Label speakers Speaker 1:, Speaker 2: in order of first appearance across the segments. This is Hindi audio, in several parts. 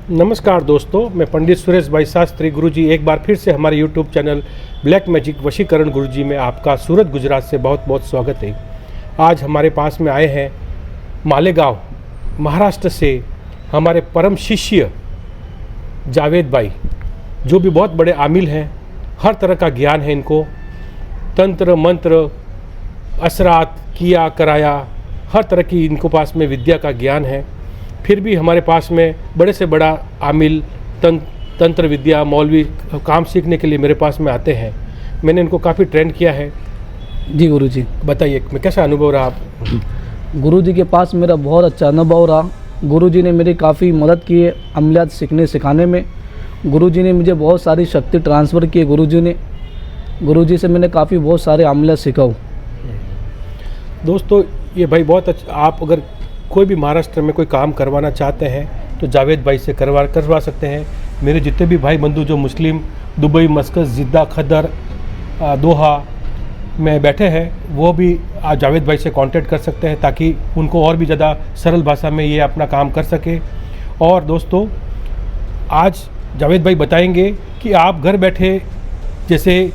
Speaker 1: नमस्कार दोस्तों, मैं पंडित सुरेश भाई शास्त्री गुरुजी एक बार फिर से हमारे यूट्यूब चैनल ब्लैक मैजिक वशीकरण गुरुजी में आपका सूरत गुजरात से बहुत बहुत स्वागत है। आज हमारे पास में आए हैं मालेगांव महाराष्ट्र से हमारे परम शिष्य जावेद भाई, जो भी बहुत बड़े आमिल हैं। हर तरह का ज्ञान है इनको, तंत्र मंत्र असरात किया कराया, हर तरह की इनको पास में विद्या का ज्ञान है। फिर भी हमारे पास में बड़े से बड़ा आमिल तंत्र विद्या मौलवी काम सीखने के लिए मेरे पास में आते हैं। मैंने इनको काफ़ी ट्रेंड किया है।
Speaker 2: जी गुरुजी,
Speaker 1: बताइए कैसा अनुभव रहा आप?
Speaker 2: गुरुजी के पास मेरा बहुत अच्छा अनुभव रहा। गुरुजी ने मेरी काफ़ी मदद की है अमलियात सीखने सिखाने में। गुरुजी ने मुझे बहुत सारी शक्ति ट्रांसफ़र की है। गुरुजी से मैंने काफ़ी बहुत सारे अमलियात सीखा हूँ।
Speaker 1: दोस्तों ये भाई बहुत अच्छा, आप अगर कोई भी महाराष्ट्र में कोई काम करवाना चाहते हैं तो जावेद भाई से करवा सकते हैं। मेरे जितने भी भाई बंधु जो मुस्लिम दुबई, मस्कत, जिद्दा, खदर, दोहा में बैठे हैं, वो भी आज जावेद भाई से कांटेक्ट कर सकते हैं ताकि उनको और भी ज़्यादा सरल भाषा में ये अपना काम कर सके। और दोस्तों आज जावेद भाई बताएंगे कि आप घर बैठे, जैसे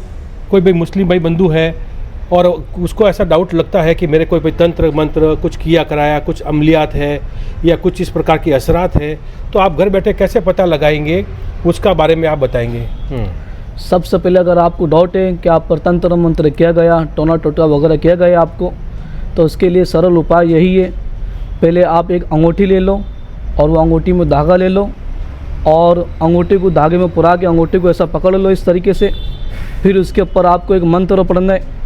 Speaker 1: कोई भी मुस्लिम भाई बंधु है और उसको ऐसा डाउट लगता है कि मेरे कोई भाई तंत्र मंत्र कुछ किया कराया, कुछ अमलियात है या कुछ इस प्रकार की असरात है, तो आप घर बैठे कैसे पता लगाएंगे, उसका बारे में आप बताएंगे।
Speaker 2: सबसे पहले अगर आपको डाउट है कि आप पर तंत्र मंत्र किया गया, टोना टोटा वगैरह किया गया आपको, तो उसके लिए सरल उपाय यही है। पहले आप एक अंगूठी ले लो और वो अंगूठी में धागा ले लो और अंगूठी को धागे में पुरा के अंगूठी को ऐसा पकड़ लो इस तरीके से। फिर उसके ऊपर आपको एक मंत्र पढ़ना है,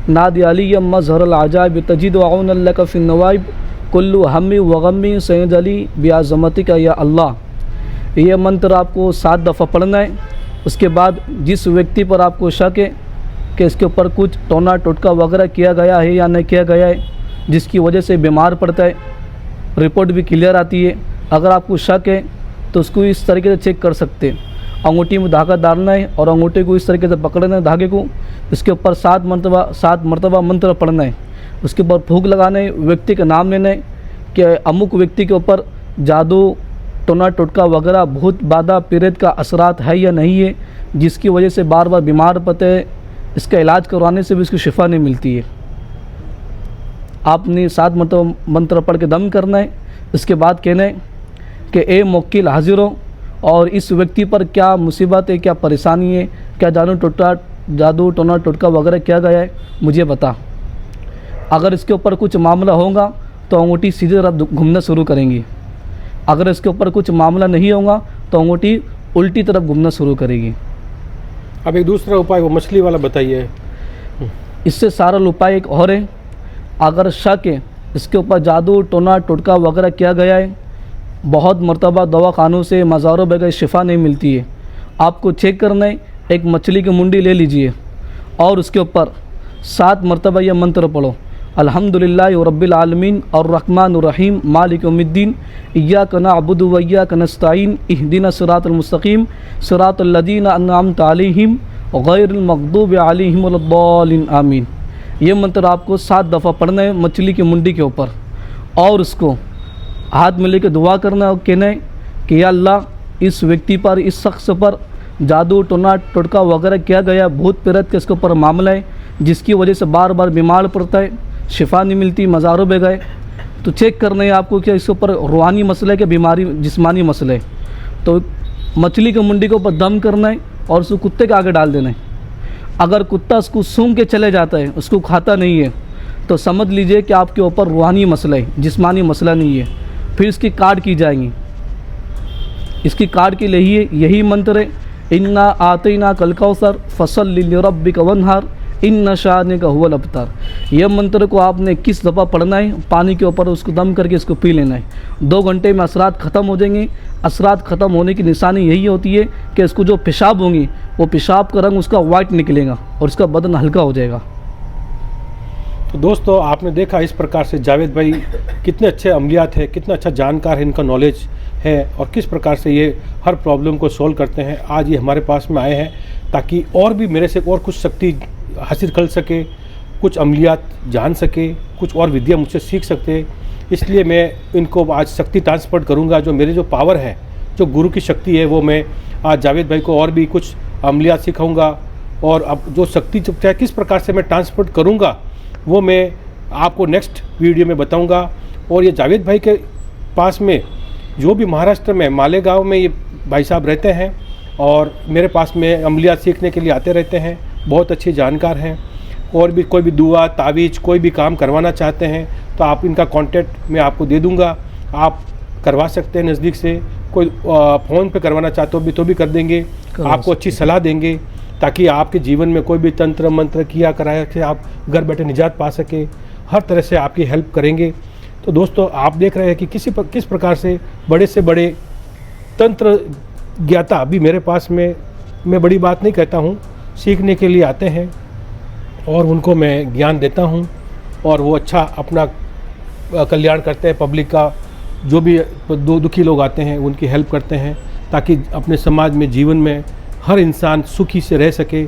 Speaker 2: नाद अली यम्मा ज़हरल आजाब तजीद आउन अल्लाह का फिन नवाइब कुल्लु हम्मी वगम्मी सैयद अली बियाज़मती का या अल्लाह। ये मंत्र आपको 7 दफ़ा पढ़ना है। उसके बाद जिस व्यक्ति पर आपको शक है कि इसके ऊपर कुछ टोना टोटका वगैरह किया गया है या नहीं किया गया है, जिसकी वजह से बीमार पड़ता है, रिपोर्ट भी क्लियर आती है, अगर आपको शक है तो उसको इस तरीके से चेक कर सकते हैं। अंगूठी में धागा डालना है और अंगूठी को इस तरीके से पकड़ना है धागे को, इसके ऊपर 7 मरतबा मंत्र पढ़ना है। उसके ऊपर फूंक लगाना है, व्यक्ति का नाम लेना है कि अमुक व्यक्ति के ऊपर जादू टोना टोटका वगैरह भूत बाधा पीरित का असरात है या नहीं है, जिसकी वजह से बार बार बीमार पड़ते हैं। इसका इलाज करवाने से भी इसकी शिफा नहीं मिलती है। आपने 7 मरतबा मंत्र पढ़ के दम करना है। इसके बाद कहना है कि ए मुक्किल हाजिर हो और इस व्यक्ति पर क्या मुसीबत है, क्या परेशानी है, क्या जादू टोना टोटका वगैरह किया गया है, मुझे बता। अगर इसके ऊपर कुछ मामला होगा तो अंगूठी सीधे तरफ घूमना शुरू करेंगी। अगर इसके ऊपर कुछ मामला नहीं होगा तो अंगूठी उल्टी तरफ घूमना शुरू करेगी।
Speaker 1: अब एक दूसरा उपाय वो मछली वाला बताइए।
Speaker 2: इससे सरल उपाय एक और है। अगर शक है इसके ऊपर जादू टोना टोटका वगैरह किया गया है, बहुत मरतबा दवाखानों से मज़ारों बगैर शिफा नहीं मिलती है, आपको चेक करना है, एक मछली की मुंडी ले लीजिए और उसके ऊपर 7 मरतबा यह मंत्र पढ़ो, अल्हम्दुलिल्लाहि रब्बिल आलमीन और रहमानिर रहीम मालिक यौमिद्दीन इय्याका नअबुदु व इय्याका नस्तईन इहदिना सिरातल मुस्तकीम सिरातल लज़ीना अनअमता अलैहिम गैरिल मग़दूबि अलैहिम वलद्दालिन आमीन। ये मंत्र आपको 7 दफ़ा पढ़ना है मछली की मुंडी के ऊपर और उसको हाथ में लेकर दुआ करना और कहना है कि या अल्लाह इस व्यक्ति पर, इस शख्स पर जादू टोना टोटका वगैरह किया गया, भूत प्रेत के इसके ऊपर मामला है, जिसकी वजह से बार बार बीमार पड़ता है, शिफा नहीं मिलती, मज़ारों में गए, तो चेक करना है आपको कि इसके ऊपर रूहानी मसला है कि बीमारी जिस्मानी मसला है। तो मछली की मुंडी के ऊपर दम करना है और उसको कुत्ते के आगे डाल देना है। अगर कुत्ता उसको सूंघ के चले जाता है, उसको खाता नहीं है, तो समझ लीजिए कि आपके ऊपर रूहानी मसला है, जिस्मानी मसला नहीं है। फिर इसकी कार्ड की जाएंगी। इसकी कार्ड के लिए यही मंत्र है, इन्ना आतैना कल कौसर फसल्लि लिरब्बिका वन्हर इन्ना शानिका हुवल अबतर। यह मंत्र को आपने 21 दफ़ा पढ़ना है, पानी के ऊपर उसको दम करके इसको पी लेना है। 2 घंटे में असरात ख़त्म हो जाएंगे। असरात ख़त्म होने की निशानी यही होती है कि इसको जो पेशाब होंगी वो पेशाब का रंग उसका वाइट निकलेगा और उसका बदन हल्का हो जाएगा।
Speaker 1: तो दोस्तों आपने देखा इस प्रकार से जावेद भाई कितने अच्छे अमलियात है, कितना अच्छा जानकार है, इनका नॉलेज है और किस प्रकार से ये हर प्रॉब्लम को सॉल्व करते हैं। आज ये हमारे पास में आए हैं ताकि और भी मेरे से और कुछ शक्ति हासिल कर सके, कुछ अमलियात जान सके, कुछ और विद्या मुझसे सीख सकते। इसलिए मैं इनको आज शक्ति ट्रांसफर करूंगा। जो मेरे जो पावर है जो गुरु की शक्ति है वो मैं आज जावेद भाई को और भी कुछ अमलियात सिखाऊंगा, और अब जो शक्ति चाहे किस प्रकार से मैं ट्रांसपोर्ट करूंगा वो मैं आपको नेक्स्ट वीडियो में बताऊंगा। और ये जावेद भाई के पास में जो भी महाराष्ट्र में मालेगांव में ये भाई साहब रहते हैं और मेरे पास में अमलियात सीखने के लिए आते रहते हैं, बहुत अच्छे जानकार हैं। और भी कोई भी दुआ तावीज़ कोई भी काम करवाना चाहते हैं तो आप इनका कांटेक्ट मैं आपको दे दूंगा, आप करवा सकते हैं नज़दीक से। कोई फ़ोन पे करवाना चाहते हो भी तो भी कर देंगे, आपको अच्छी सलाह देंगे ताकि आपके जीवन में कोई भी तंत्र मंत्र किया कराया कि आप घर बैठे निजात पा सके, हर तरह से आपकी हेल्प करेंगे। तो दोस्तों आप देख रहे हैं कि किस प्रकार से बड़े तंत्र ज्ञाता अभी मेरे पास में, मैं बड़ी बात नहीं कहता हूँ, सीखने के लिए आते हैं और उनको मैं ज्ञान देता हूँ और वो अच्छा अपना कल्याण करते हैं। पब्लिक का जो भी दुखी लोग आते हैं उनकी हेल्प करते हैं ताकि अपने समाज में जीवन में हर इंसान सुखी से रह सके,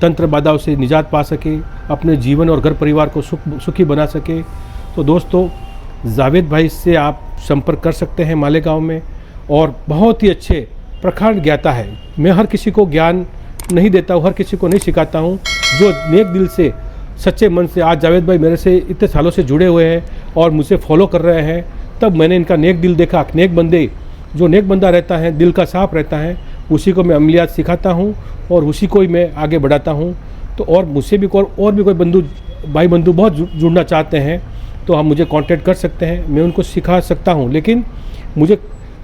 Speaker 1: तंत्र बाधाओं से निजात पा सके, अपने जीवन और घर परिवार को सुखी बना सके। तो दोस्तों जावेद भाई से आप संपर्क कर सकते हैं मालेगांव में, और बहुत ही अच्छे प्रखंड ज्ञाता है। मैं हर किसी को ज्ञान नहीं देता हूँ, हर किसी को नहीं सिखाता हूँ। जो नेक दिल से सच्चे मन से, आज जावेद भाई मेरे से इतने सालों से जुड़े हुए हैं और मुझे फॉलो कर रहे हैं, तब मैंने इनका नेक दिल देखा। नेक बंदे, जो नेक बंदा रहता है, दिल का साफ रहता है, उसी को मैं अमलियात सिखाता हूँ और उसी को ही मैं आगे बढ़ाता हूँ। तो और मुझसे भी और भी कोई भाई बंधु बहुत जुड़ना चाहते हैं तो हम मुझे कांटेक्ट कर सकते हैं, मैं उनको सिखा सकता हूँ। लेकिन मुझे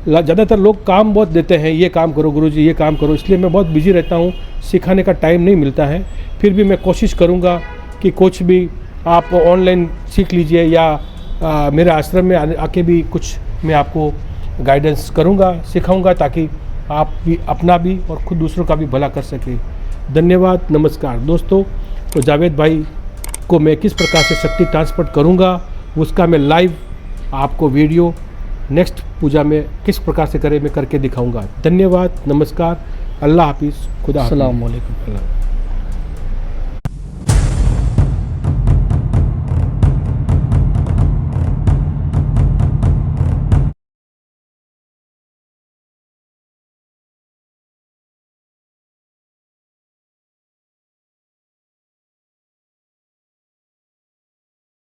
Speaker 1: ज़्यादातर लोग काम बहुत देते हैं, ये काम करो गुरुजी, ये काम करो, इसलिए मैं बहुत बिजी रहता हूँ, सिखाने का टाइम नहीं मिलता है। फिर भी मैं कोशिश करूँगा कि कुछ भी आप ऑनलाइन सीख लीजिए या मेरे आश्रम में आके भी कुछ मैं आपको गाइडेंस करूँगा, सिखाऊँगा, ताकि आप भी अपना भी और खुद दूसरों का भी भला कर सके। धन्यवाद, नमस्कार दोस्तों। तो जावेद भाई को मैं किस प्रकार से शक्ति ट्रांसपोर्ट करूँगा उसका मैं लाइव आपको वीडियो नेक्स्ट पूजा में किस प्रकार से करें मैं करके दिखाऊंगा। धन्यवाद, नमस्कार, अल्लाह हाफिज़, खुदा हाफिज़।
Speaker 2: अस्सलाम वालेकुम।